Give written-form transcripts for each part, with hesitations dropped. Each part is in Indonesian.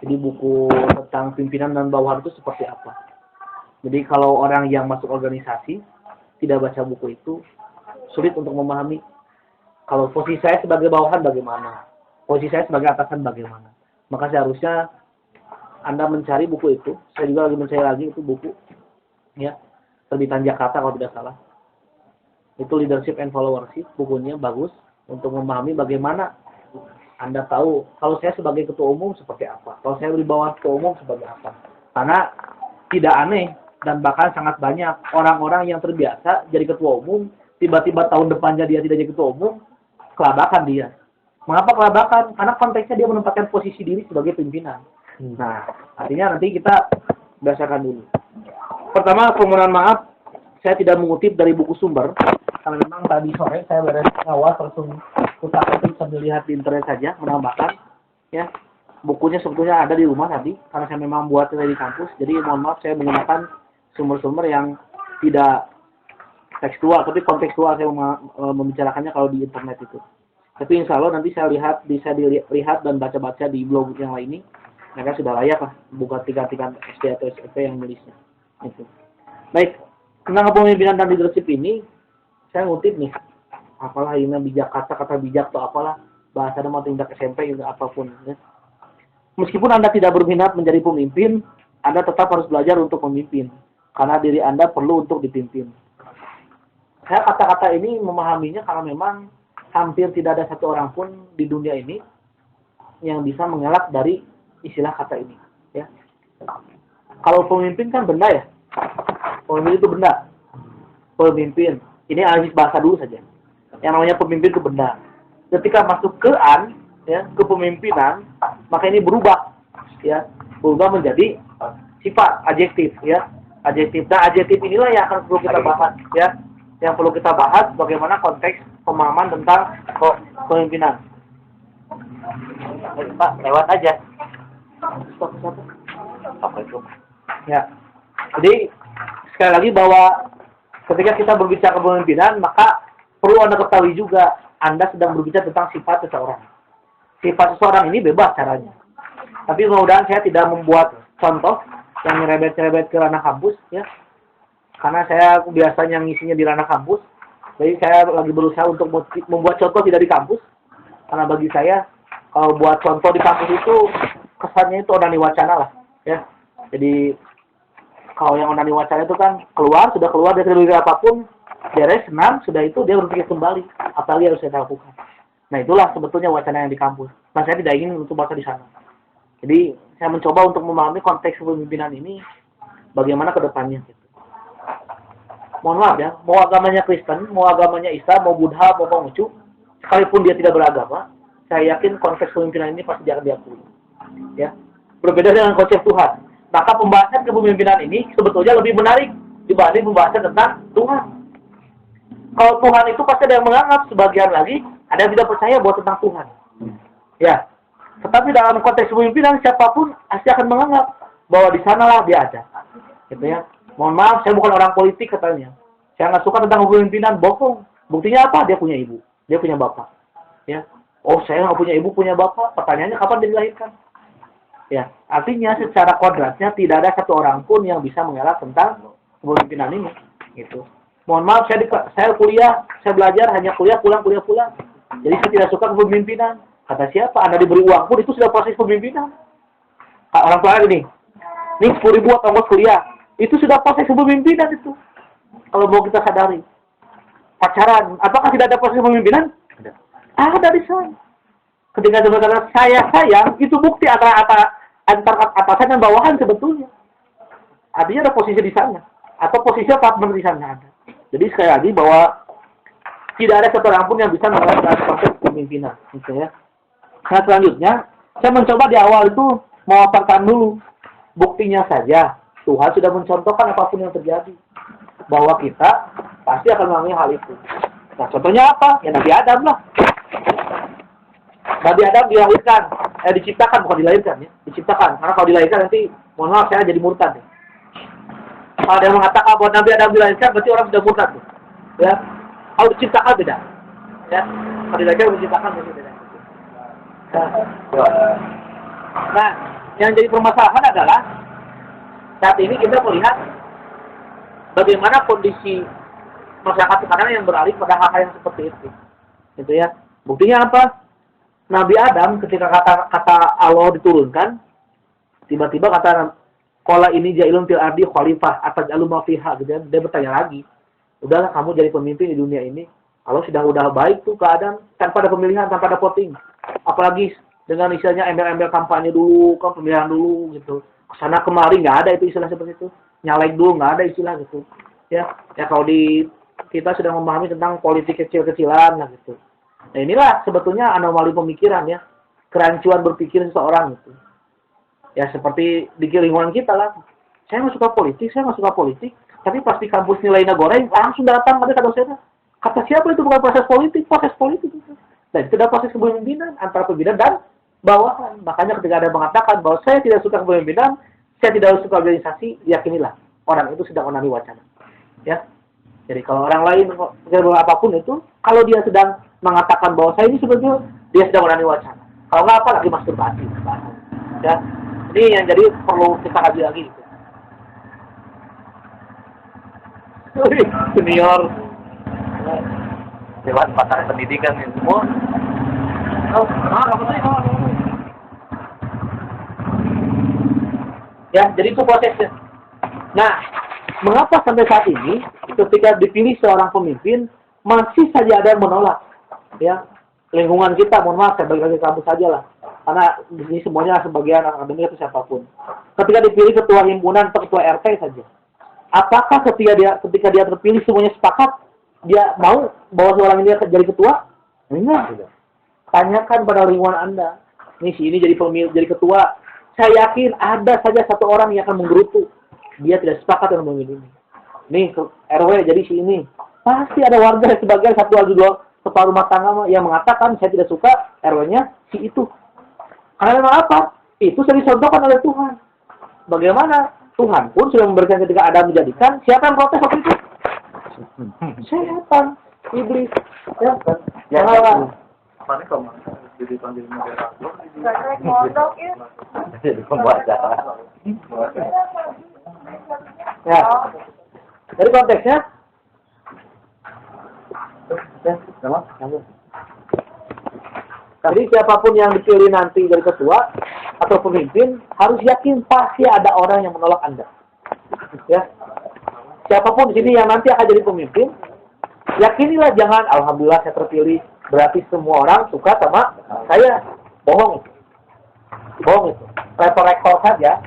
Jadi buku tentang pimpinan dan bawahan itu seperti apa. Jadi kalau orang yang masuk organisasi tidak baca buku itu, sulit untuk memahami kalau posisi saya sebagai bawahan bagaimana, posisi saya sebagai atasan bagaimana. Maka seharusnya Anda mencari buku itu. Saya juga lagi mencari lagi itu buku, ya, terbitan Jakarta kalau tidak salah. Itu Leadership and Followership, bukunya bagus untuk memahami bagaimana Anda tahu kalau saya sebagai ketua umum seperti apa, kalau saya di bawah ketua umum sebagai apa. Karena tidak aneh dan bahkan sangat banyak orang-orang yang terbiasa jadi ketua umum, tiba-tiba tahun depannya dia tidak jadi ketua umum, kelabakan dia. Mengapa kelabakan? Karena konteksnya dia menempatkan posisi diri sebagai pimpinan. Nah, artinya nanti kita berdasarkan dulu. Pertama, permohonan maaf, saya tidak mengutip dari buku sumber, karena memang tadi sore saya beres ngawas langsung kutak-kutik sambil lihat di internet saja, menambahkan, ya, bukunya sebetulnya ada di rumah tadi, karena saya memang buat di kampus, jadi mohon maaf saya menggunakan sumber-sumber yang tidak tekstual, tapi kontekstual saya membicarakannya kalau di internet itu. Tapi insya Allah nanti saya lihat, bisa dilihat dan baca-baca di blog yang lain ini, mereka sudah layak lah, bukan tingkat-tingkat SD atau SMP yang nulisnya. Itu. Baik, tentang kepemimpinan dan leadership ini, saya ngutip nih, apalah ini bijak, kata-kata bijak atau apalah, bahasa mau tingkat SMP juga apapun. Ya. Meskipun Anda tidak berminat menjadi pemimpin, Anda tetap harus belajar untuk memimpin. Karena diri Anda perlu untuk dipimpin. Saya kata-kata ini memahaminya karena memang hampir tidak ada satu orang pun di dunia ini yang bisa mengelak dari istilah kata ini. Ya. Kalau pemimpin kan benda ya. Pemimpin itu benda. Pemimpin. Ini analisis bahasa dulu saja. Yang namanya pemimpin itu benda. Ketika masuk ke ya, kepemimpinan, maka ini berubah, ya, berubah menjadi sifat, adjektif, ya, adjektif. Nah, adjektif inilah yang akan perlu kita bahas, ya, yang perlu kita bahas bagaimana konteks pemahaman tentang kepemimpinan. Pak, lewat aja. Stop. Apa itu? Ya. Jadi sekali lagi bahwa ketika kita berbicara kepemimpinan, maka perlu Anda ketahui juga Anda sedang berbicara tentang sifat seseorang. Sifat seseorang ini bebas caranya. Tapi mudah-mudahan saya tidak membuat contoh yang nyerebet-nyerebet ke ranah kampus, ya. Karena saya biasanya ngisinya di ranah kampus. Jadi saya lagi berusaha untuk membuat contoh tidak di kampus. Karena bagi saya, kalau buat contoh di kampus itu, kesannya itu onani wacana lah, ya. Jadi, kalau yang onani wacana itu kan sudah keluar dari apapun, beres, senang, sudah itu dia berpikir kembali. Apalagi harus saya lakukan. Nah, itulah sebetulnya wacana yang di kampus. Nah, saya tidak ingin untuk bahas di sana. Jadi, saya mencoba untuk memahami konteks kepemimpinan ini, bagaimana ke depannya. Gitu. Mohon maaf ya, mau agamanya Kristen, mau agamanya Islam, mau Buddha, mau Konghucu, sekalipun dia tidak beragama, saya yakin konteks kepemimpinan ini pasti akan diakui. Ya. Berbeda dengan konsep Tuhan. Maka pembahasan kepemimpinan ini sebetulnya lebih menarik dibanding pembahasan tentang Tuhan. Kalau Tuhan itu pasti ada yang menganggap, sebagian lagi ada yang tidak percaya bahwa tentang Tuhan. Ya. Tetapi dalam konteks kepemimpinan, siapapun pasti akan menganggap bahwa di sanalah dia ada. Gitu ya. Mohon maaf, saya bukan orang politik katanya. Saya nggak suka tentang kepemimpinan, bohong. Buktinya apa? Dia punya ibu, dia punya bapak. Ya. Oh, saya nggak punya ibu, punya bapak. Pertanyaannya kapan dia dilahirkan? Ya, artinya secara kodratnya tidak ada satu orang pun yang bisa mengelak tentang kepemimpinan ini. Gitu. Mohon maaf, saya kuliah, saya belajar hanya kuliah pulang. Jadi saya tidak suka kepemimpinan. Kata siapa? Anda diberi uang pun itu sudah proses kepemimpinan. Orang tua ini 10.000 atau ongkos kuliah, itu sudah proses kepemimpinan itu. Kalau mau kita sadari. Pacaran, apakah tidak ada proses kepemimpinan? Ada di sana. Ketika sebenarnya saya sayang, itu bukti antara atasan dan bawahan sebetulnya. Artinya ada posisi di sana. Atau posisi partner di sana ada. Jadi sekali lagi bahwa tidak ada satu orang pun yang bisa mengatakan konsep kepemimpinan. Gitu ya. Nah selanjutnya, saya mencoba di awal itu memaparkan dulu. Buktinya saja, Tuhan sudah mencontohkan apapun yang terjadi. Bahwa kita pasti akan mengalami hal itu. Nah contohnya apa? Ya Nabi Adam lah. Nabi Adam diciptakan, bukan dilahirkan ya. Diciptakan. Karena kalau dilahirkan nanti, mohon maaf saya jadi murtad ya. Kalau ada yang mengatakan bahwa Nabi Adam dilahirkan, berarti orang sudah murtad tuh. Ya. Kalau diciptakan beda. Ya. Kalau dilahirkan diciptakan berarti beda. Nah, yang jadi permasalahan adalah saat ini kita melihat bagaimana kondisi masyarakat sekarang yang beralih pada hal-hal yang seperti itu. Gitu ya. Buktinya apa? Nabi Adam ketika kata Allah diturunkan, tiba-tiba kata qala ini ja'ilun fil ardi khalifah ataj'alu ma fiha gitu ya. Dia bertanya lagi, udahlah kamu jadi pemimpin di dunia ini. Kalau udah baik tuh keadaan tanpa ada pemilihan, tanpa ada voting. Apalagi dengan istilahnya embel-embel kampanye dulu, kan pemilihan dulu gitu. Kesana kemari nggak ada itu istilah seperti itu. Nyalek dulu nggak ada istilah gitu. Ya kalau kita sudah memahami tentang politik kecil-kecilan lah gitu. Nah inilah sebetulnya anomali pemikiran ya, kerancuan berpikir seseorang gitu. Ya seperti di lingkungan kita lah. Saya nggak suka politik, tapi pasti kampus nilainya goreng, langsung datang ada dosennya. Kata siapa itu bukan proses politik itu. Dan itu adalah proses kepemimpinan antara pimpinan dan bawahan. Makanya ketika ada yang mengatakan bahwa saya tidak suka kepemimpinan, saya tidak suka organisasi, yakinilah orang itu sedang menanami wacana. Ya. Jadi kalau orang lain apapun itu, kalau dia sedang mengatakan bahwa saya ini sebetulnya dia sedang menanami wacana. Kalau nggak apa lagi masturbasi. Ya. Ini yang jadi perlu kita kaji lagi. Gitu. Senior lewat pasar pendidikan ini semua. Ya, jadi itu prosesnya. Nah, mengapa sampai saat ini ketika dipilih seorang pemimpin masih saja ada yang menolak? Ya, lingkungan kita, mohon maaf, saya bagi lagi kampus saja lah. Karena di sini semuanya sebagian akademik atau siapapun. Ketika dipilih ketua himpunan atau ketua RT saja, apakah ketika dia terpilih semuanya sepakat dia mau bahwa seorang ini jadi ketua? Enggak. Tanyakan pada lingkungan Anda. Nih si ini jadi ketua. Saya yakin ada saja satu orang yang akan menggerutu. Dia tidak sepakat dengan pemimpin ini. Nih RW jadi si ini. Pasti ada warga sebagian satu atau dua kepala rumah tangga yang mengatakan saya tidak suka RW-nya si itu. Karena memang apa? Itu sudah disontohkan oleh Tuhan. Bagaimana? Tuhan pun sudah memberikan ketika Adam menjadikan. Siapa yang protes waktu itu? Setan, iblis, ya kan? Ya, Apa nih kamu? Jadi panggil moderator. Mondok ya. jadi pembaca. Ya. Jadi konteksnya, ya, sama. Jadi siapapun yang dipilih nanti dari ketua atau pemimpin harus yakin pasti ada orang yang menolak Anda. Ya. Siapapun di sini yang nanti akan jadi pemimpin, yakinilah jangan alhamdulillah saya terpilih berarti semua orang suka sama saya. Bohong itu. Rektor saja.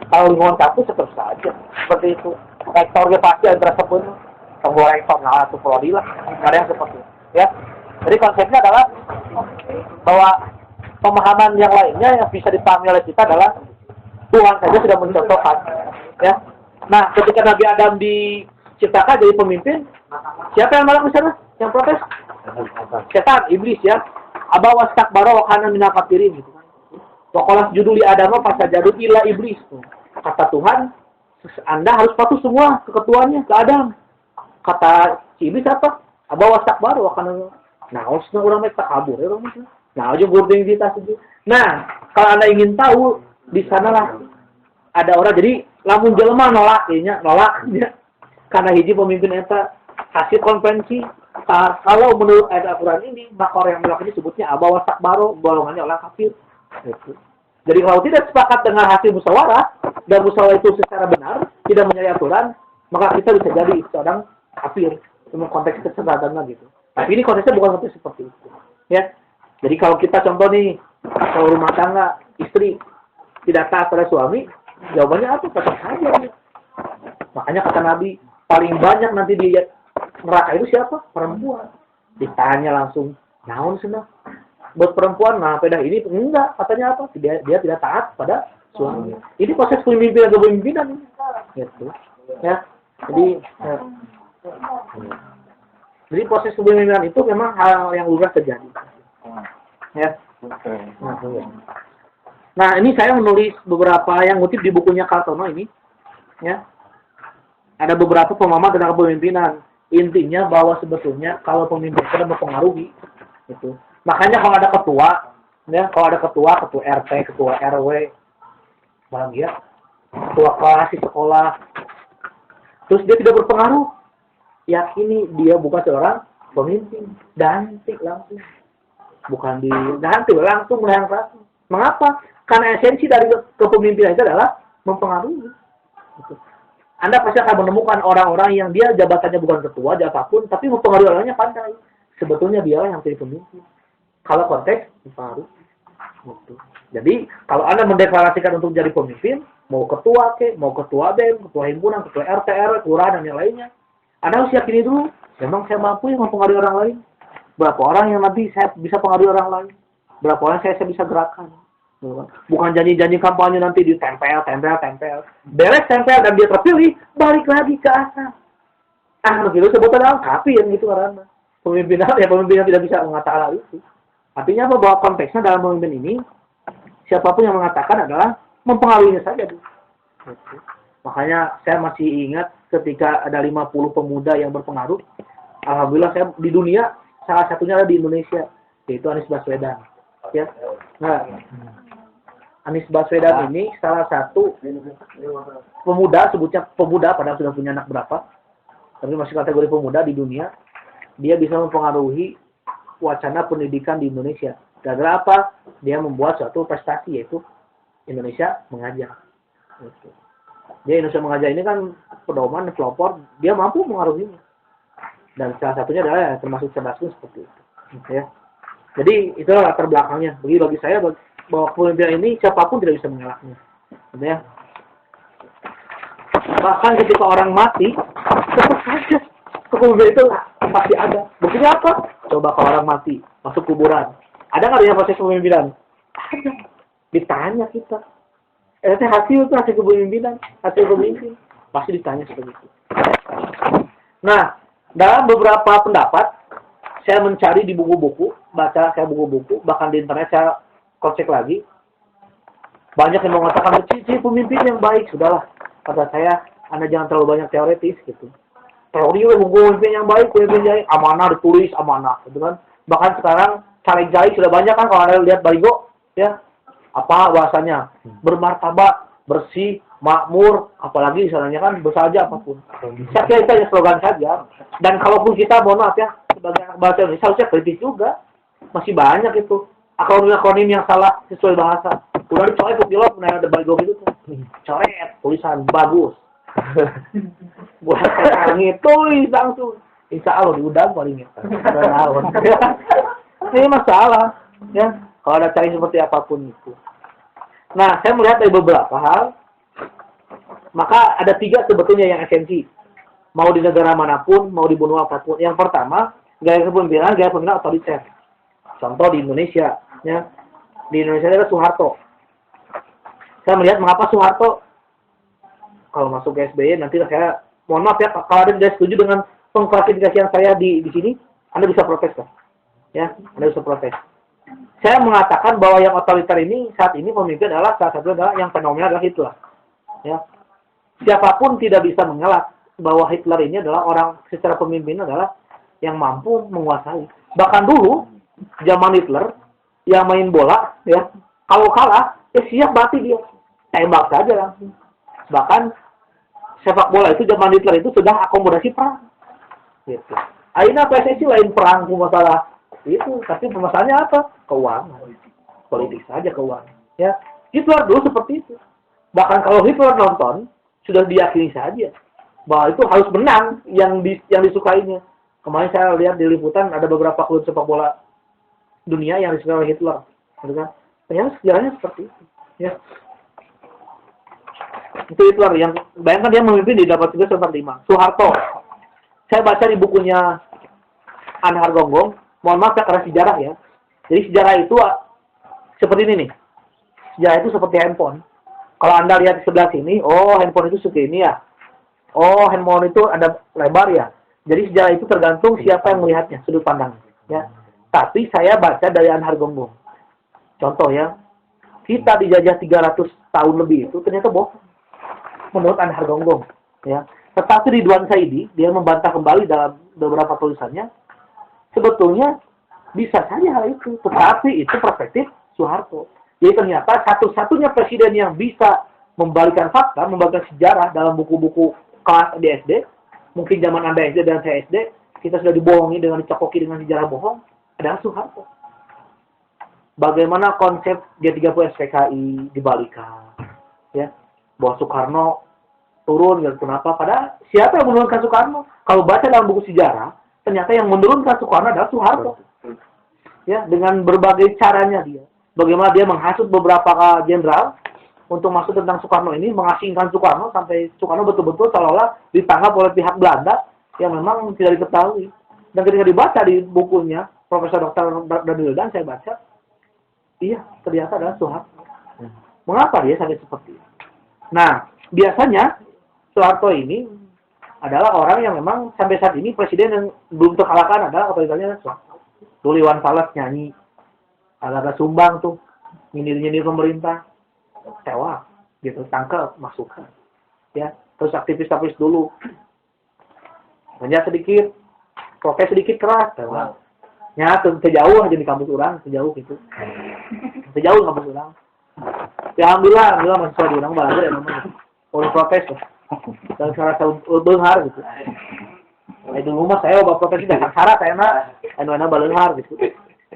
Kalau lingkungan kampus terus saja seperti itu. Rektornya pasti ada tersebut. Semua rektor atau prodi lah. Ada yang seperti itu. Ya. Jadi konsepnya adalah bahwa pemahaman yang lainnya yang bisa dipahami oleh kita adalah Tuhan saja sudah mencontohkan. Ya. Nah, ketika Nabi Adam diciptakan jadi pemimpin, siapa yang malah ke sana? Yang protes? Setan, iblis ya. Aba wastakbara wa kana minal kafirin gitu kan. Wa qala juduli Adam fasajadu illa iblis. Kata Tuhan, Anda harus patuh semua ke ketuanya, ke Adam. Kata si iblis apa? Aba wastakbara wa kana naosna urang mah takabur ya urang mah. Nah, aja gurding kita saja. Nah, kalau Anda ingin tahu di sanalah ada orang jadi lamun jelema nolak ya. Karena hiji pemimpin eta hasil konvensi kalau menurut ayat Al-Qur'an ini maka orang yang menolak ini sebutnya abawa takbaro, golongannya orang kafir. Gitu. Jadi kalau tidak sepakat dengan hasil musyawarah dan musyawarah itu secara benar tidak menyalahi aturan, maka kita bisa jadi seorang kafir. Dalam konteks kesesatan gitu. Tapi ini konteksnya bukan seperti itu. Ya. Jadi kalau kita contoh nih kalau rumah tangga istri tidak taat pada suami, jawabannya apa? Tetap saja. Makanya kata Nabi, paling banyak nanti di neraka itu siapa? Perempuan. Ditanya langsung, naon senang? Buat perempuan, nah pada ini enggak. Katanya apa? Dia tidak taat pada suami. Ini proses kepemimpinan. Gitu. Ya. Jadi proses kepemimpinan itu memang hal yang lumrah terjadi. Ya. Nah, ini saya menulis beberapa yang ngutip di bukunya Kartono ini. Ya. Ada beberapa pemahaman tentang kepemimpinan. Intinya bahwa sebetulnya kalau pemimpin itu mempengaruhi itu. Makanya kalau ada ketua, ya, kalau ada ketua RT, ketua RW, bahagia, ketua kelas di sekolah, terus dia tidak berpengaruh, yakini dia bukan seorang pemimpin, ganti langsung, bukan diganti langsung melihat. Mengapa? Karena esensi dari kepemimpinan itu adalah mempengaruhi. Gitu. Anda pasti akan menemukan orang-orang yang dia jabatannya bukan ketua, apapun, tapi mempengaruhi orangnya pandai. Sebetulnya dia yang jadi pemimpin. Kalau konteks mempengaruhi. Gitu. Jadi, kalau Anda mendeklarasikan untuk jadi pemimpin, mau ketua mau ketua BEM, ketua himpunan, ketua RT, RW, kelurahan, dan yang lainnya, Anda harus yakini dulu, memang saya mampu yang mempengaruhi orang lain. Berapa orang yang nanti saya bisa pengaruhi orang lain? Berapa orang saya bisa gerakan? Bukan janji-janji kampanye nanti ditempel. Beres tempel dan dia terpilih, balik lagi ke asal. Begitu sebutnya tapi yang gitu karena pemimpin yang tidak bisa mengatakan hal itu. Artinya apa? Bahwa konteksnya dalam pemimpin ini, siapapun yang mengatakan adalah mempengaruhinya saja. Makanya saya masih ingat ketika ada 50 pemuda yang berpengaruh. Alhamdulillah saya di dunia, salah satunya ada di Indonesia, yaitu Anies Baswedan. Ya. Nah, Anies Baswedan ini salah satu pemuda, sebutnya pemuda padahal sudah punya anak berapa, tapi masih kategori pemuda di dunia. Dia bisa mempengaruhi wacana pendidikan di Indonesia. Gara-gara apa? Dia membuat suatu prestasi, yaitu Indonesia Mengajar. Dia Indonesia Mengajar ini kan pedoman, pelopor, dia mampu mengaruhinya. Dan salah satunya adalah termasuk cerdas seperti itu. Ya. Jadi itulah latar belakangnya. Bagi saya bahwa kepemimpinan ini siapapun tidak bisa mengelaknya. Ya. Bahkan ketika orang mati, tetap saja kepemimpinan itu pasti ada. Buktinya apa? Coba kalau orang mati, masuk kuburan. Ada nggak yang proses kepemimpinan? Ada. Ditanya kita. Hasil itu hasil kepemimpinan, hasil pemimpin. Pasti ditanya seperti itu. Nah, dalam beberapa pendapat, saya mencari di buku-buku, baca saya buku-buku, bahkan di internet saya cek lagi. Banyak yang mengatakan, ciri pemimpin yang baik, sudahlah. Kata saya, Anda jangan terlalu banyak teoritis, gitu. Teori, pemimpin yang baik, amanah ditulis, amanah, gitu kan. Bahkan sekarang, caleg-caleg sudah banyak kan, kalau Anda lihat baligo, ya, apa bahasanya, bermartabat, bersih, makmur, apalagi misalnya kan bersaja apapun. Saya kira itu hanya slogan saja. Dan kalaupun kita, mohon maaf ya, sebagai anak bahasa Indonesia, harusnya kritis juga. Masih banyak itu akronim yang salah sesuai bahasa. Udah dicoret pilot, ada baligo gitu tuh. Coret, tulisan bagus. Buat sekarang tulis langsung. Insya Allah diundang palingnya. Ini masalah. Ya, kalau ada cari seperti apapun itu. Nah, saya melihat dari beberapa hal. Maka ada 3 sebetulnya yang esensi. Mau di negara manapun, mau di benua apapun. Yang pertama, gaya kepemimpinan otoriter. Contoh di Indonesia. Ya. Di Indonesia ada Soeharto. Saya melihat mengapa Soeharto, kalau masuk ke SBY, nanti saya, mohon maaf ya, kalau ada tidak setuju dengan pengklasifikasian saya di sini, Anda bisa protes kan? Ya, Anda bisa protes. Saya mengatakan bahwa yang otoriter ini, saat ini pemimpin adalah, salah satu adalah yang fenomenal adalah Hitler. Ya. Siapapun tidak bisa mengelak bahwa Hitler ini adalah orang secara pemimpin adalah yang mampu menguasai. Bahkan dulu, zaman Hitler, yang main bola, ya, kalau kalah, siap mati dia. Tembak saja langsung. Bahkan, sepak bola itu zaman Hitler itu sudah akomodasi perang. Gitu. Akhirnya PSSI lain perang masalah itu, tapi permasalahannya apa? Keuangan. Politik saja keuangan. Ya, Hitler dulu seperti itu. Bahkan kalau Hitler nonton, sudah diyakini saja bahwa itu harus menang yang disukainya. Kemarin saya lihat di liputan ada beberapa klub sepak bola dunia yang disukai oleh Hitler, gitu kan? Ternyata sejarahnya seperti itu. Ya. Itu Hitler yang bayangkan dia memimpin di 83-85. Soeharto, saya baca di bukunya Anhar Gonggong. Mohon maaf ya karena sejarah ya. Jadi sejarah itu seperti ini nih. Sejarah itu seperti handphone. Kalau Anda lihat di sebelah sini, oh handphone itu segini ya. Oh handphone itu ada lebar ya. Jadi sejarah itu tergantung siapa yang melihatnya, sudut pandang. Ya. Tapi saya baca dari Anhar Gonggong. Contoh ya, kita dijajah 300 tahun lebih itu ternyata bohong. Menurut Anhar Gonggong. Ya. Tetapi Ridwan Saidi, dia membantah kembali dalam beberapa tulisannya, sebetulnya bisa saja hal itu. Tetapi itu perspektif Soeharto. Jadi ternyata satu-satunya presiden yang bisa membalikan fakta, membalikan sejarah dalam buku-buku kelas di SD, mungkin zaman Anda SD dan saya SD, kita sudah dibohongi dengan dicokoki dengan sejarah bohong, adalah Soeharto. Bagaimana konsep G30 SPKI dibalikan, ya, bahwa Soekarno turun, gitu. Kenapa? Padahal siapa yang menurunkan Soekarno? Kalau baca dalam buku sejarah, ternyata yang menurunkan Soekarno adalah Soeharto. Ya, dengan berbagai caranya dia. Bagaimana dia menghasut beberapa jenderal untuk masuk tentang Soekarno ini, mengasingkan Soekarno sampai Soekarno betul-betul seolah-olah ditangkap oleh pihak Belanda yang memang tidak diketahui. Dan ketika dibaca di bukunya Profesor Dr. Daniel Dan, saya baca, iya, ternyata adalah Soeharto. Mengapa dia sampai seperti itu? Nah, biasanya Soeharto ini adalah orang yang memang sampai saat ini presiden yang belum terkalahkan adalah otoritasnya Soeharto. Dulu Iwan Fals nyanyi, ada sumbang tuh, nyindir-nyindir pemerintah, tewas, gitu, tangkap, masukkan. Ya, terus aktivis-aktivis dulu, hanya sedikit, protes sedikit keras, tewas. Ya, sejauh aja di kampus orang, sejauh gitu. Sejauh kampus orang. Ya, alhamdulillah masih di orang balaga ya namanya. Oleh protes tuh. Dan cara benghar gitu. Nah, itu rumah saya bawa protes tidak syarat saya enak balenghar gitu.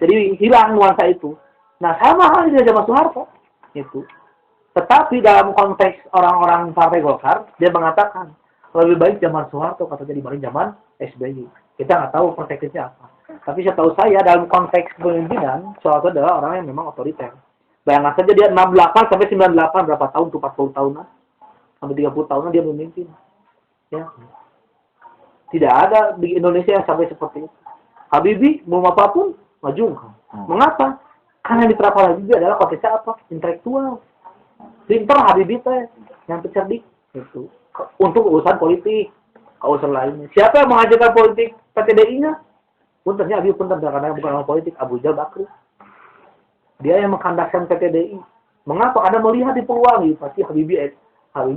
Jadi hilang nuansa itu. Nah, sama halnya zaman Soeharto itu. Tetapi dalam konteks orang-orang Partai Golkar, dia mengatakan lebih baik zaman Soeharto katanya dibanding zaman SBY. Kita nggak tahu perspektifnya apa. Tapi setahu saya dalam konteks kepemimpinan, Soeharto adalah orang yang memang otoriter. Bayangkan saja dia 68 sampai 98 berapa tahun tuh 40 tahunan sampai 30 tahunan dia memimpin. Ya. Tidak ada di Indonesia yang sampai seperti itu. Habibie mau apapun maju. Mengapa? Karena di Mitra Habibie adalah konteksnya apa? Intelektual. Pinter Habibie teh yang cerdik itu untuk urusan politik, urusan lainnya. Siapa yang mengajarkan politik PTDI-nya? Puntennya Habibie punten karena bukan orang politik, Abu Rizal Bakri. Dia yang mengkandaskan PTDI. Mengapa? Karena melihat di peluang pasti Habibie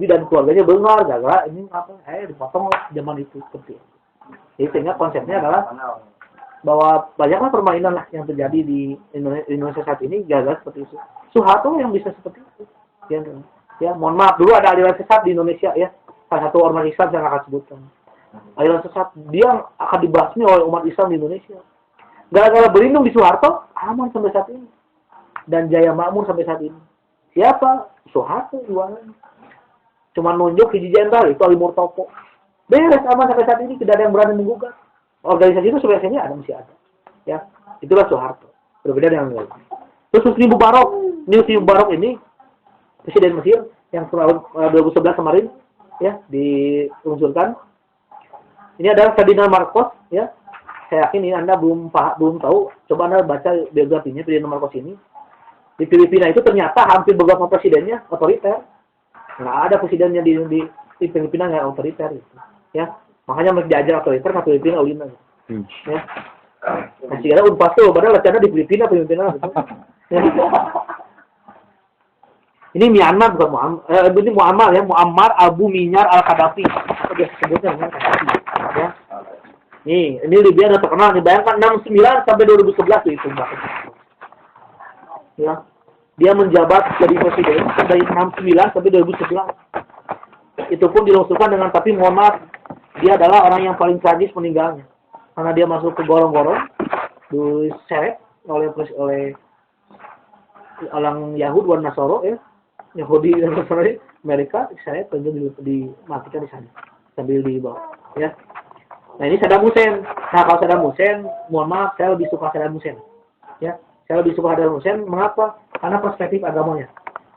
dan keluarganya bengar, gara-gara ini apa? Dipotong zaman itu seperti itu. Jadi sehingga konsepnya adalah bahwa banyaklah permainan lah yang terjadi di Indonesia saat ini gara-gara seperti itu. Soeharto yang bisa seperti itu. Ya, mohon maaf dulu ada aliran sesat di Indonesia ya. Salah satu ormas Islam yang akan sebutkan. Aliran sesat dia akan dibasmi oleh umat Islam di Indonesia. Gara-gara berlindung di Soeharto, aman sampai saat ini. Dan jaya makmur sampai saat ini. Siapa? Soeharto jualan. Cuma nunjuk hiji jenderal itu Ali Murtopo. Beres aman sampai saat ini, tidak ada yang berani menggugat. Organisasi itu sebenarnya ada, masih ada. Ya, itulah Soeharto. Berbeda dengan yang lain. Terus Husni Mubarak ini presiden Mesir yang tahun 2011 kemarin ya diluncurkan. Ini adalah Ferdinand Marcos ya. Saya yakin ini Anda belum tahu. Coba Anda baca biografinya Ferdinand Marcos ini. Di Filipina itu ternyata hampir beberapa presidennya otoriter. Nggak ada presidennya di Filipina nggak otoriter gitu. Ya, makanya masih diajar otoriter ke Filipina ulina. Ya. Masih ada Unpas tuh, padahal latihannya di Filipina gitu. Ya. Ini Myanmar bukan Muhammad, ini Muammar ya, Muammar Abu Minyar Al-Qaddafi. Apa dia sebutnya dengan Qaddafi. Ya. Nih, ini Libya udah terkenal nih, bayangkan 69 sampai 2011 itu Mbak. Ya. Dia menjabat jadi presiden dari 69 sampai 2011. Itu pun diluncurkan dengan tapi mohon maaf, dia adalah orang yang paling tragis meninggalnya. Karena dia masuk ke gorong-gorong, diseret oleh orang Yahud dan Nasoro ya. Yahudi dan Nasrani Amerika diseret dan dimatikan di sana sambil dibawa ya. Nah ini Saddam Hussein. Nah kalau Saddam Hussein, mohon maaf saya lebih suka Saddam Hussein. Ya, saya lebih suka Saddam Hussein. Mengapa? Karena perspektif agamanya.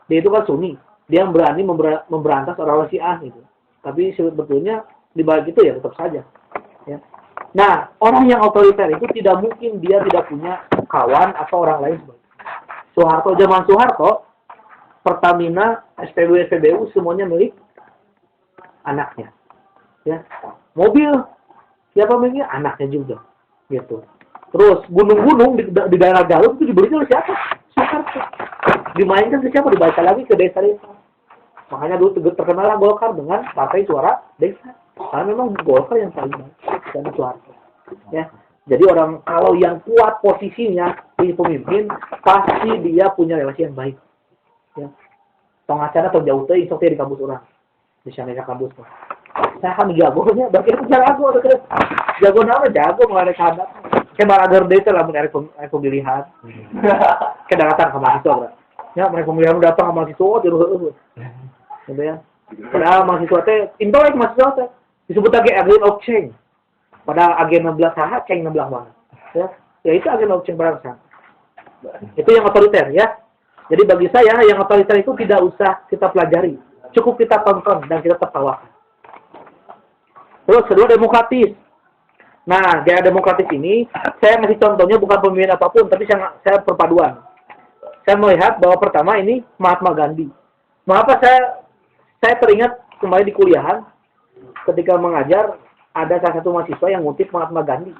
Dia itu kan Sunni. Dia berani memberantas orang Syiah gitu. Tapi sebetulnya di balik itu ya tetap saja. Ya. Nah orang yang otoriter itu tidak mungkin dia tidak punya kawan atau orang lain sebagainya. Soeharto, zaman Soeharto, Pertamina, SPBU semuanya milik anaknya. Ya. Mobil siapa miliknya? Anaknya juga. Gitu. Terus gunung-gunung di daerah Garut itu dibelinya oleh siapa? Soeharto. Dimainkan ke siapa? Dibaca lagi ke desa-desa. Makanya dulu terkenal Golkar dengan partai suara desa. Karena memang Golkar yang paling baik dan Soeharto. Ya. Jadi orang kalau yang kuat posisinya di pemimpin pasti dia punya relasi yang baik. Ya. tong acara atau jauh teh sok teh di kampus urang. Di sana kampus mah. Saya kan jagonya, bagi itu jago tuh kan. Jago nama jago mengenai kadat. Kayak barager deh itu lah menarik pemilihan. Kayak datang ke mahasiswa bro. Ya mereka pemilihan datang ke mahasiswa terus. Gitu ya. Padahal mahasiswa teh intelek mahasiswa teh disebut lagi agent of change. Padahal agen 16 saha, change 16 mana. Ya itu agen of change bangsa. Itu yang otoriter ya. Jadi bagi saya yang otoriter itu tidak usah kita pelajari. Cukup kita tonton dan kita tertawakan. Terus kedua demokratis. Nah, gaya demokratis ini saya masih contohnya bukan pemimpin apapun, tapi saya perpaduan. Saya melihat bahwa pertama ini Mahatma Gandhi. Mengapa saya teringat kembali di kuliahan ketika mengajar ada salah satu mahasiswa yang ngutip Mahatma Gandhi.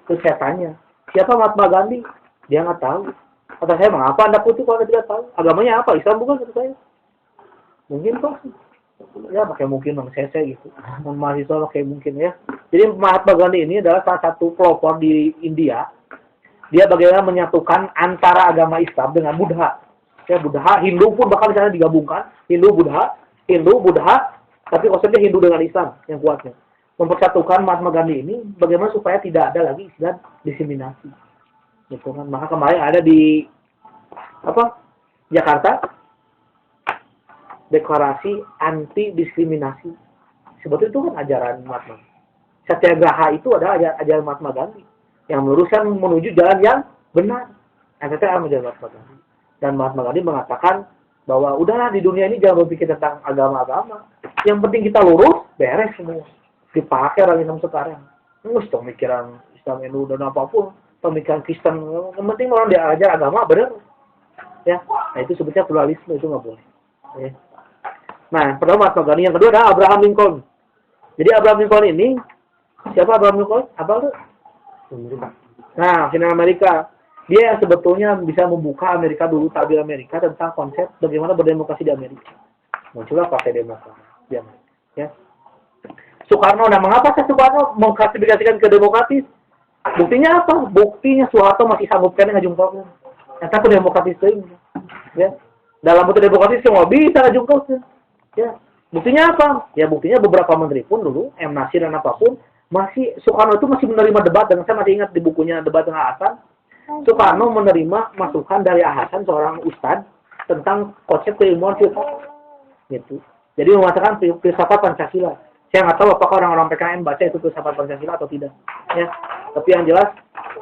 Terus saya tanya, siapa Mahatma Gandhi? Dia nggak tahu. Kata saya, mengapa Anda kutip kalau Anda tidak tahu? Agamanya apa? Islam bukan, kata saya. Mungkin kok. Ya pakai mungkin Bang Sese gitu. Mahasiswa pakai mungkin ya. Jadi Mahatma Gandhi ini adalah salah satu pelopor di India. Dia bagaimana menyatukan antara agama Islam dengan Buddha. Ya Buddha, Hindu pun bahkan di sana digabungkan. Hindu, Buddha, tapi konsepnya Hindu dengan Islam yang kuatnya. Mempersatukan Mahatma Gandhi ini bagaimana supaya tidak ada lagi istilah diskriminasi. Gitu kan. Maka kemarin ada di Jakarta deklarasi anti diskriminasi. Sebetulnya itu kan ajaran Mahatma. Satyagraha itu adalah ajaran Mahatma Gandhi yang meluruskan menuju jalan yang benar. Itu ajaran Mahatma Gandhi. Dan Mahatma Gandhi mengatakan bahwa udahlah di dunia ini jangan berpikir tentang agama-agama. Yang penting kita lurus, beres semua. Dipakai orang Islam sekarang. Nggak usah pemikiran Islam Hindu dan apapun, pemikiran Kristen. Yang penting orang diajar agama benar. Ya, nah itu sebetulnya pluralisme, itu nggak boleh. Ya. Nah, pertama Mahatma Gandhi, yang kedua adalah Abraham Lincoln. Jadi Abraham Lincoln ini, siapa Abraham Lincoln? Apa itu? Nah, Presiden Amerika. Dia yang sebetulnya bisa membuka Amerika dulu, tabir Amerika tentang konsep bagaimana berdemokrasi di Amerika. Muncullah Partai Demokrat di Amerika. Ya. Soekarno, nah mengapa Soekarno mengklasifikasikan ke demokratis? Buktinya apa? Buktinya Soeharto masih sanggup kan ngajungkau. Ternyata ke demokratis itu. Ya. Dalam bentuk demokratis semua bisa ngajungkau. Ya, buktinya apa? Ya buktinya beberapa menteri pun dulu, M. Nasir dan apapun, masih Soekarno itu masih menerima debat. Dan saya masih ingat di bukunya Debat dengan Hasan, Soekarno menerima masukan dari Hasan, seorang ustadz, tentang konsep keilmuan filsafat. Gitu. Jadi mengatakan filsafat Pancasila. Saya nggak tahu apakah orang-orang PKN baca itu filsafat Pancasila atau tidak. Ya, tapi yang jelas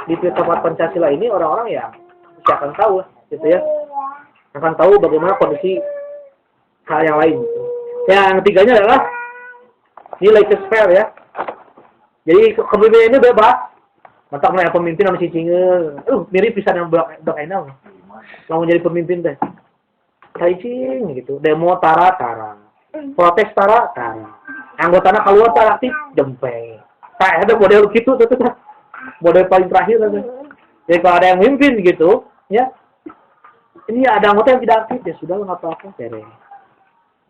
di filsafat Pancasila ini orang-orang ya pasti akan tahu, gitu ya, akan tahu bagaimana kondisi hal yang lain. Yang ketiganya adalah nilai fair ya. Jadi kepemimpinan ini bebas. Mantap nih pemimpin sama cicingnya. Mirip pisan yang blok enam. Mau jadi pemimpin teh. Cicing gitu. Demo tara. Protes tara. Anggotanya keluar tara aktif jempeng. Ada model gitu tuh. Model paling terakhir kan. Jadi kalau ada yang memimpin gitu, ya. Ini ada anggota yang tidak aktif, ya sudah nggak apa-apa, beres.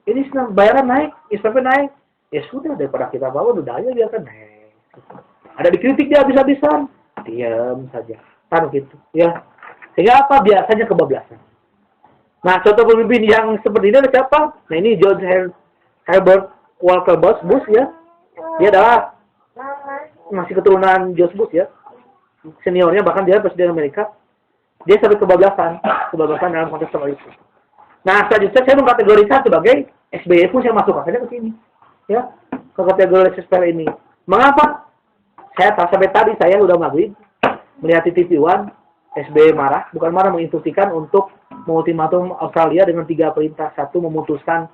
Ini senang bayaran naik, SPP naik, ya sudah daripada kita bawa udah aja biarkan naik. Ada dikritik dia habis-habisan, diam saja, kan gitu, ya. Sehingga apa? Biasanya kebablasan. Nah, contoh pemimpin yang seperti ini ada siapa? Nah, ini George Herbert Walker Bush ya. Dia adalah masih keturunan George Bush ya. Seniornya bahkan dia presiden Amerika. Dia sampai kebablasan dalam konteks seperti itu. Nah, selanjutnya saya mengkategorikan sebagai SBY pun saya masukkan saja ke sini. Ya, ke kategori SBY ini. Mengapa? Saya sampai tadi saya udah maghrib melihat di TV One SBY marah, bukan marah, menginstruksikan untuk mengultimatum Australia dengan 3 perintah. 1, memutuskan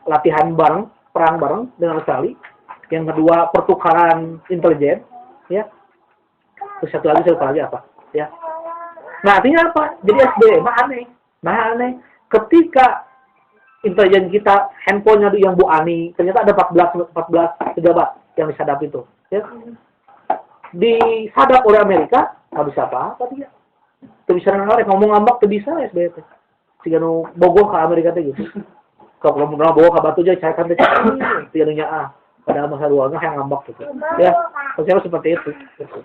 latihan bareng, perang bareng dengan Australia. Yang kedua, pertukaran intelijen, ya. Terus satu lagi apa? Ya. Nah, artinya apa? Jadi SBY mah aneh. Ketika intelijen kita handphonenya yang Bu Ani, ternyata ada 14 pejabat yang disadap itu, ya. Disadap oleh Amerika, nggak bisa apa-apa dia. Tuh bisa ngomong ngambak tuh bisa SBY teh. Siga nu bogoh ke Amerika teh gitu. Kalau mau bogoh ke batu aja caikan teh itu yang nya pada masa luangnya yang ngambak gitu. Ya, konsepnya seperti itu. Gitu.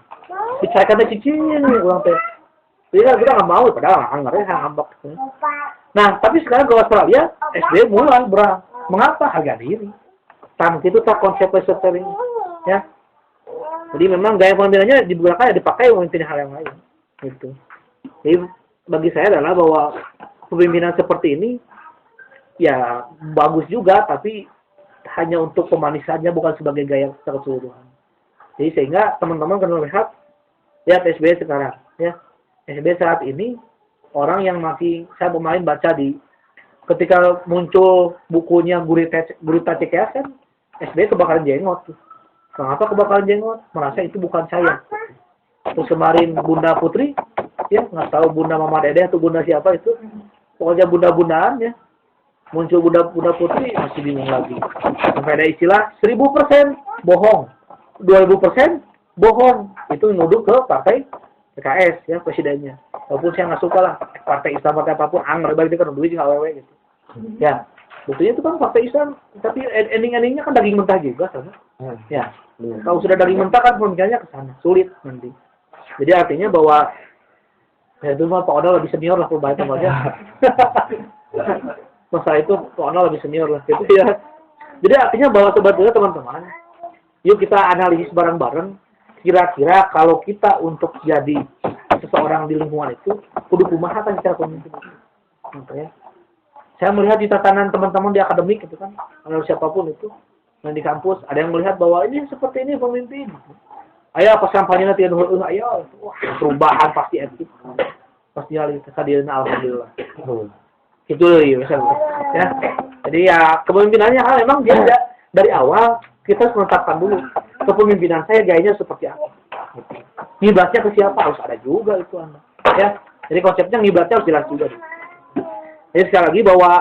Dicaikan teh cicing ulang teh. Jadi kita nggak mau padahal anggarnya yang ngambak gitu. Nah, tapi sekarang ke Australia, SBY mulai berang. Mengapa? Harga diri. Tanpa itu tak konsep researcher ini. Ya. Jadi memang gaya pemimpinannya digunakan dipakai memimpin hal yang lain. Gitu. Jadi bagi saya adalah bahwa kepemimpinan seperti ini ya bagus juga, tapi hanya untuk pemanisannya, bukan sebagai gaya secara keseluruhan. Jadi sehingga teman-teman kan melihat ya SBY sekarang, ya SBY saat ini orang yang masih saya kemarin baca ketika muncul bukunya Gurita Cekayasan, SBY kebakaran jenggot. Kenapa kebakaran jenggot? Merasa itu bukan saya. Terus kemarin Bunda Putri, ya nggak tahu Bunda Mama Dede atau Bunda siapa itu, pokoknya bunda-bundaan ya. Muncul Bunda Putri masih bingung lagi. Sampai ada istilah 1000% bohong, 2000% bohong. Itu menuduh ke partai PKS ya presidennya. Walaupun saya nggak suka lah partai Islam partai apapun, anggar bagi kan duit nggak wewe gitu. Ya, buktinya itu kan partai Islam, tapi ending-endingnya kan daging mentah juga sama. Ya, kalau sudah daging mentah kan pemikirannya ke sana, sulit nanti. Jadi artinya bahwa ya itu mah Pak Ono lebih senior lah perubahan aja. Masalah itu Pak Ono lebih senior lah gitu ya. Jadi artinya bahwa sebetulnya teman-teman, yuk kita analisis bareng-bareng. Kira-kira kalau kita untuk jadi seseorang di lingkungan itu, kudu kumaha kan secara pemimpin. Gitu ya. Saya melihat di tatanan teman-teman di akademik itu kan, atau siapapun itu yang di kampus, ada yang melihat bahwa ini seperti ini pemimpin. Ayo pas kampanye nanti ayo, wah perubahan pasti etik. Pasti hal itu kehadiran alhamdulillah. Itu ya. Jadi ya kepemimpinannya hal memang dia dari awal kita harus menetapkan dulu kepemimpinan saya gayanya seperti apa. Ngiblatnya ke siapa harus ada juga itu Anda. Ya. Jadi konsepnya ngiblatnya harus jelas juga. Jadi sekali lagi bahwa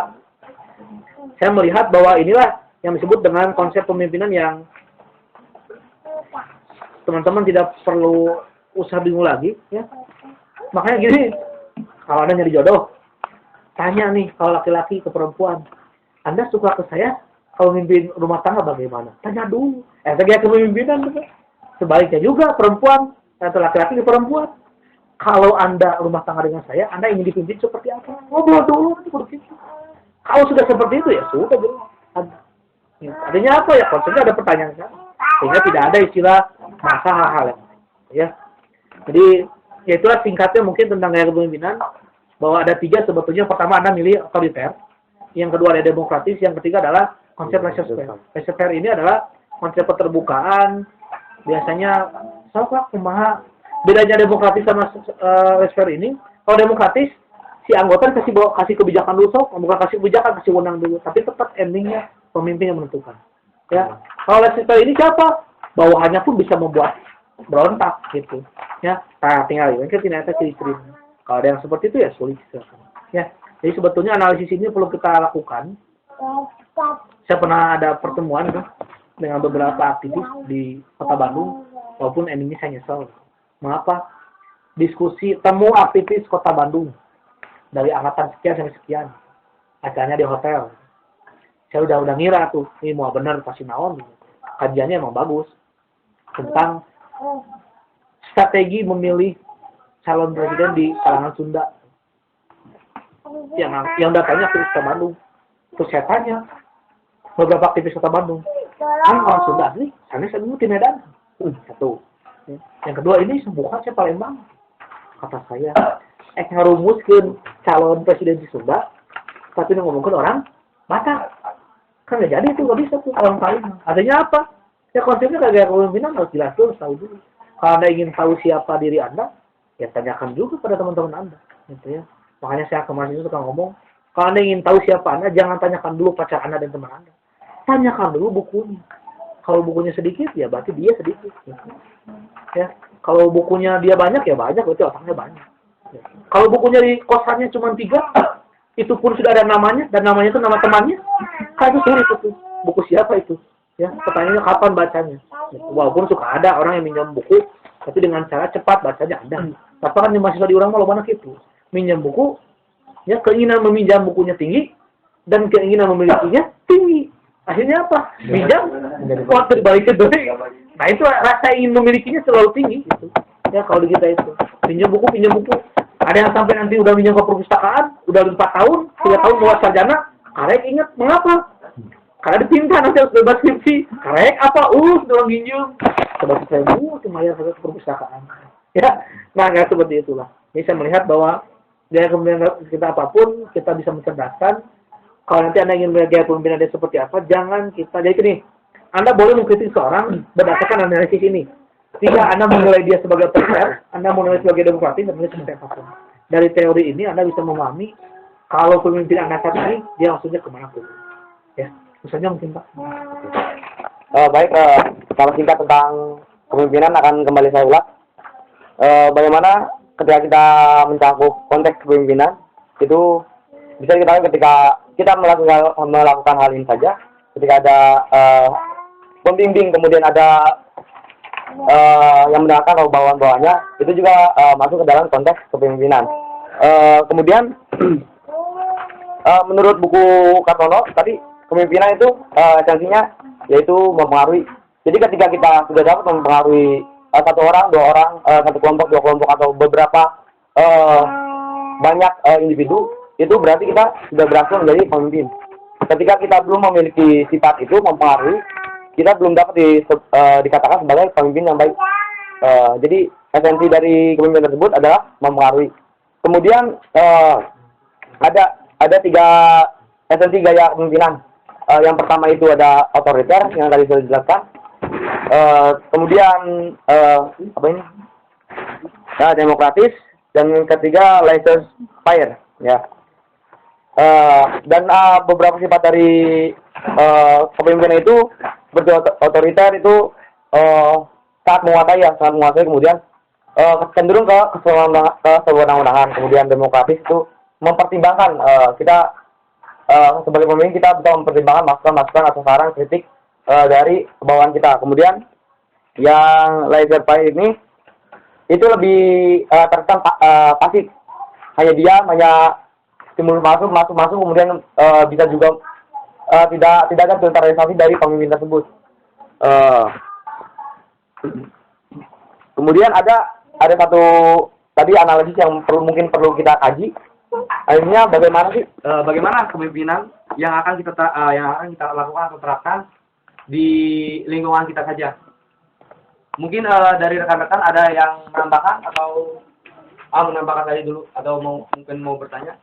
saya melihat bahwa inilah yang disebut dengan konsep pemimpinan yang teman-teman tidak perlu usah bingung lagi, ya. Makanya gini, kalau Anda nyari jodoh, tanya nih kalau laki-laki ke perempuan, Anda suka ke saya, kalau mimpin rumah tangga bagaimana? Tanya dulu. Gaya kepemimpinan juga. Sebaliknya juga perempuan atau laki-laki ke perempuan. Kalau Anda rumah tangga dengan saya, Anda ingin dipimpin seperti apa? Ngobrol dulu nanti begitu. Kalau sudah seperti itu ya sudah dulu. Artinya apa ya? Konsepnya ada pertanyaan kan? Sehingga tidak ada istilah masa hal-hal yang lain. Ya. Jadi ya itulah singkatnya mungkin tentang gaya kepemimpinan, bahwa ada 3 sebetulnya. Pertama Anda milih otoriter, yang kedua ada demokratis, yang ketiga adalah konsep laissez-faire. Laissez-faire ini adalah konsep keterbukaan. Biasanya sama kumaha bedanya demokratis sama laissez-faire ini. Kalau demokratis si anggota kasih kebijakan dulu, bukan kasih kebijakan, kasih wewenang dulu, tapi tetap endingnya pemimpin yang menentukan. Ya, kalau laissez-faire ini siapa? Bawahannya pun bisa membuat berontak gitu. Ya, nah, tinggal ini kan tidak ada ciri-ciri. Kalau ada yang seperti itu ya sulit. Ya, jadi sebetulnya analisis ini perlu kita lakukan. Saya pernah ada pertemuan tuh dengan beberapa aktivis di Kota Bandung, walaupun endingnya saya nyesel. Mengapa? Diskusi temu aktivis Kota Bandung dari angkatan sekian sampai sekian. Acaranya di hotel. Saya udah ngira tuh, ini mau benar pasti naon. Kajiannya emang bagus tentang strategi memilih calon presiden di kalangan Sunda. Yang datanya aktivis Kota Bandung. Terus saya tanya beberapa aktivis Kota Bandung, kan orang Sunda asli, sana saya dulu di Medan. Satu. Yang kedua, ini bukan saya Palembang. Kata saya, ngarumuskeun calon presiden di Sunda, tapi ngomongkeun orang Batak. Kan nggak jadi itu, nggak bisa tuh orang Palembang. Artinya apa? Ya konsepnya kayak kepemimpinan harus jelas dulu, tahu dulu. Kalau Anda ingin tahu siapa diri Anda, ya tanyakan juga pada teman-teman Anda. Gitu ya. Makanya saya kemarin itu suka ngomong, kalau Anda ingin tahu siapa Anda, jangan tanyakan dulu pacar Anda dan teman Anda. Tanyakan dulu bukunya. Kalau bukunya sedikit, ya berarti dia sedikit. Ya. Kalau bukunya dia banyak, ya banyak, berarti otaknya banyak. Ya. Kalau bukunya di kosannya cuma 3, itu pun sudah ada namanya, dan namanya itu nama temannya, kan itu sulit itu. Buku siapa itu? Ya, pertanyaannya kapan bacanya? Ya. Walaupun suka ada orang yang minjam buku, tapi dengan cara cepat bacanya ada. Tapi kan di mahasiswa di orang malah banyak itu. Minjam buku, ya keinginan meminjam bukunya tinggi, dan keinginan memilikinya tinggi. Akhirnya apa? Minjam, waktu dibalikin duit. Nah itu rasa ingin memilikinya selalu tinggi. Gitu. Ya kalau di kita itu. Pinjam buku. Ada yang sampai nanti udah minjam ke perpustakaan, udah 4 tahun, 3 tahun buat sarjana, karek ingat mengapa? Karena dipinta nanti harus bebas skripsi. Karek apa? Doang ginjung. Sebab saya bayar ke perpustakaan. Ya, nah nggak seperti itulah. Jadi saya melihat bahwa gaya kepemimpinan kita apapun, kita bisa mencerdaskan. Kalau nanti Anda ingin melihat gaya kepemimpinan dia seperti apa, jangan kita jadi gini. Anda boleh mengkritik seorang berdasarkan analisis ini. Jika Anda menilai dia sebagai otoriter, Anda menilai sebagai demokratis, dan menilai seperti apapun. Dari teori ini Anda bisa memahami kalau pemimpin Anda saat ini, dia maksudnya kemana pun. Ya, misalnya mungkin Pak. Baik, kalau singkat tentang kepemimpinan akan kembali saya ulas. Bagaimana ketika kita mencakup konteks kepemimpinan, itu bisa diketahui ketika kita melakukan hal ini saja, ketika ada pembimbing, kemudian ada yang mendengarkan atau bawaan-bawaannya, itu juga masuk ke dalam konteks kepemimpinan. Kemudian menurut buku Kartono tadi, kepemimpinan itu esensinya yaitu mempengaruhi. Jadi ketika kita sudah dapat mempengaruhi satu orang, dua orang, satu kelompok, dua kelompok, atau beberapa banyak individu, itu berarti kita sudah berhasil menjadi pemimpin. Ketika kita belum memiliki sifat itu mempengaruhi, kita belum dapat dikatakan sebagai pemimpin yang baik. Jadi esensi dari kepemimpinan tersebut adalah mempengaruhi. Kemudian ada 3 esensi gaya kepemimpinan. Yang pertama itu ada otoriter yang tadi sudah dijelaskan. Kemudian demokratis, dan yang ketiga laissez-faire, ya. Dan beberapa sifat dari kepemimpinan itu seperti otoriter itu sangat menguasai, kemudian cenderung ke kesewenang-wenangan. Kemudian demokratis itu mempertimbangkan, kita sebagai pemimpin kita bisa mempertimbangkan masukan atau saran kritik dari bawahan kita. Kemudian yang laissez-faire ini itu lebih terkesan pasif, hanya diam, hanya stimulus masuk, kemudian bisa juga tidak ada filterisasi dari pemimpin tersebut. Kemudian ada satu tadi analisis yang mungkin perlu kita kaji. Akhirnya bagaimana kepemimpinan yang akan kita lakukan atau terapkan di lingkungan kita saja. Mungkin dari rekan-rekan ada yang menambahkan atau menambahkan tadi dulu, atau mungkin mau bertanya.